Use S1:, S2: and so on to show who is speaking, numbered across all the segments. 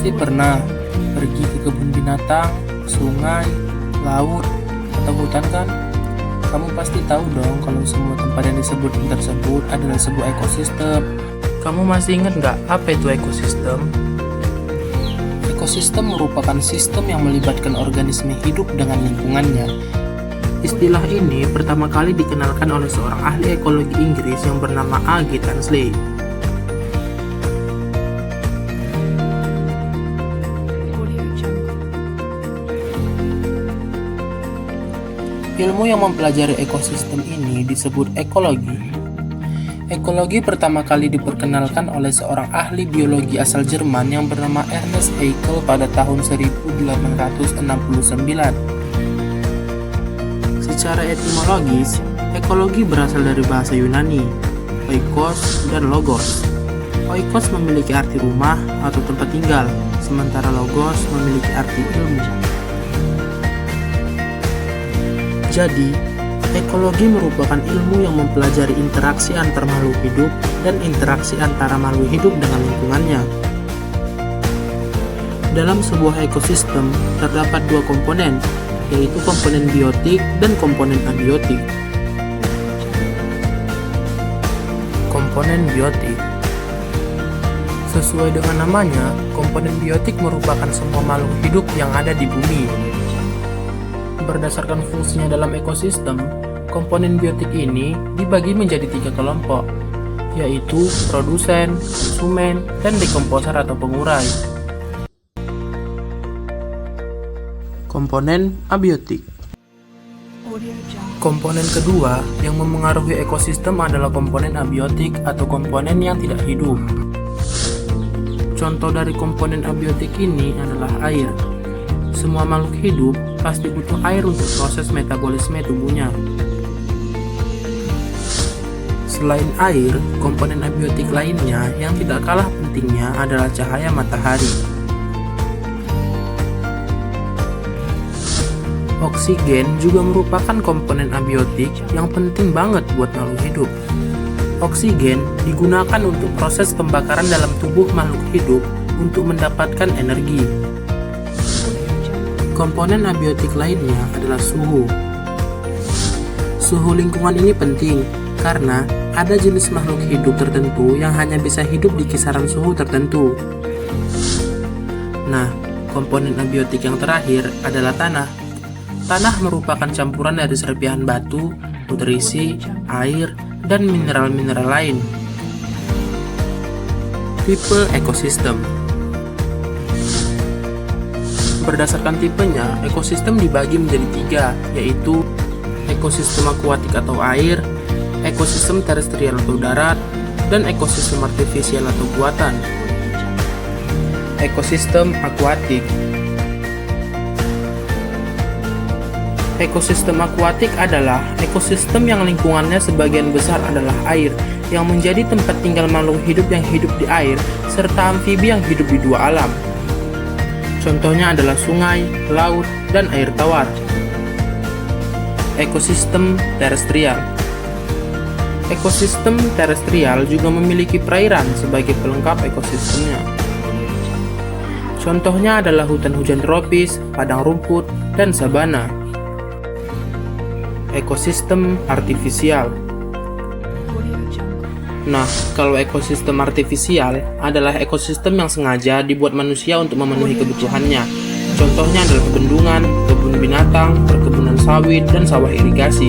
S1: pasti pernah pergi ke kebun binatang, sungai, laut, atau hutan kan? Kamu pasti tahu dong kalau semua tempat yang disebut tersebut adalah sebuah ekosistem. Kamu masih ingat nggak apa itu ekosistem? Ekosistem merupakan sistem yang melibatkan organisme hidup dengan lingkungannya. Istilah ini pertama kali dikenalkan oleh seorang ahli ekologi Inggris yang bernama A.G. Tansley. Ilmu yang mempelajari ekosistem ini disebut ekologi. Ekologi pertama kali diperkenalkan oleh seorang ahli biologi asal Jerman yang bernama Ernst Haeckel pada tahun 1869. Secara etimologis, ekologi berasal dari bahasa Yunani, oikos dan logos. Oikos memiliki arti rumah atau tempat tinggal, sementara logos memiliki arti ilmu. Jadi, ekologi merupakan ilmu yang mempelajari interaksi antar makhluk hidup dan interaksi antara makhluk hidup dengan lingkungannya. Dalam sebuah ekosistem, terdapat dua komponen, yaitu komponen biotik dan komponen abiotik. Komponen biotik. Sesuai dengan namanya, komponen biotik merupakan semua makhluk hidup yang ada di bumi. Berdasarkan fungsinya dalam ekosistem, komponen biotik ini dibagi menjadi 3 kelompok, yaitu produsen, konsumen, dan dekomposer atau pengurai. Komponen abiotik. Komponen kedua yang memengaruhi ekosistem adalah komponen abiotik atau komponen yang tidak hidup. Contoh dari komponen abiotik ini adalah air. Semua makhluk hidup pasti butuh air untuk proses metabolisme tubuhnya. Selain air, komponen abiotik lainnya yang tidak kalah pentingnya adalah cahaya matahari. Oksigen juga merupakan komponen abiotik yang penting banget buat makhluk hidup. Oksigen digunakan untuk proses pembakaran dalam tubuh makhluk hidup untuk mendapatkan energi. Komponen abiotik lainnya adalah suhu. Suhu lingkungan ini penting karena ada jenis makhluk hidup tertentu yang hanya bisa hidup di kisaran suhu tertentu. Nah, komponen abiotik yang terakhir adalah tanah. Tanah merupakan campuran dari serpihan batu, nutrisi, air, dan mineral-mineral lain. Tipe ekosistem. Berdasarkan tipenya, ekosistem dibagi menjadi 3, yaitu ekosistem akuatik atau air, ekosistem terestrial atau darat, dan ekosistem artifisial atau buatan. Ekosistem akuatik. Ekosistem akuatik adalah ekosistem yang lingkungannya sebagian besar adalah air, yang menjadi tempat tinggal makhluk hidup yang hidup di air, serta amfibi yang hidup di dua alam. Contohnya adalah sungai, laut, dan air tawar. Ekosistem terestrial. Ekosistem terestrial juga memiliki perairan sebagai pelengkap ekosistemnya. Contohnya adalah hutan hujan tropis, padang rumput, dan sabana. Ekosistem artifisial. Nah, kalau ekosistem artifisial adalah ekosistem yang sengaja dibuat manusia untuk memenuhi kebutuhannya. Contohnya adalah bendungan, kebun binatang, perkebunan sawit, dan sawah irigasi.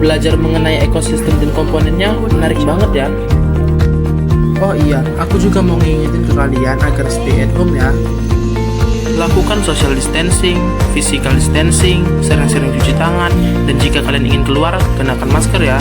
S1: Belajar mengenai ekosistem dan komponennya menarik banget ya. Oh iya, aku juga mau ngingetin ke kalian agar stay at home ya. Lakukan social distancing, physical distancing, sering-sering cuci tangan, dan jika kalian ingin keluar, kenakan masker ya.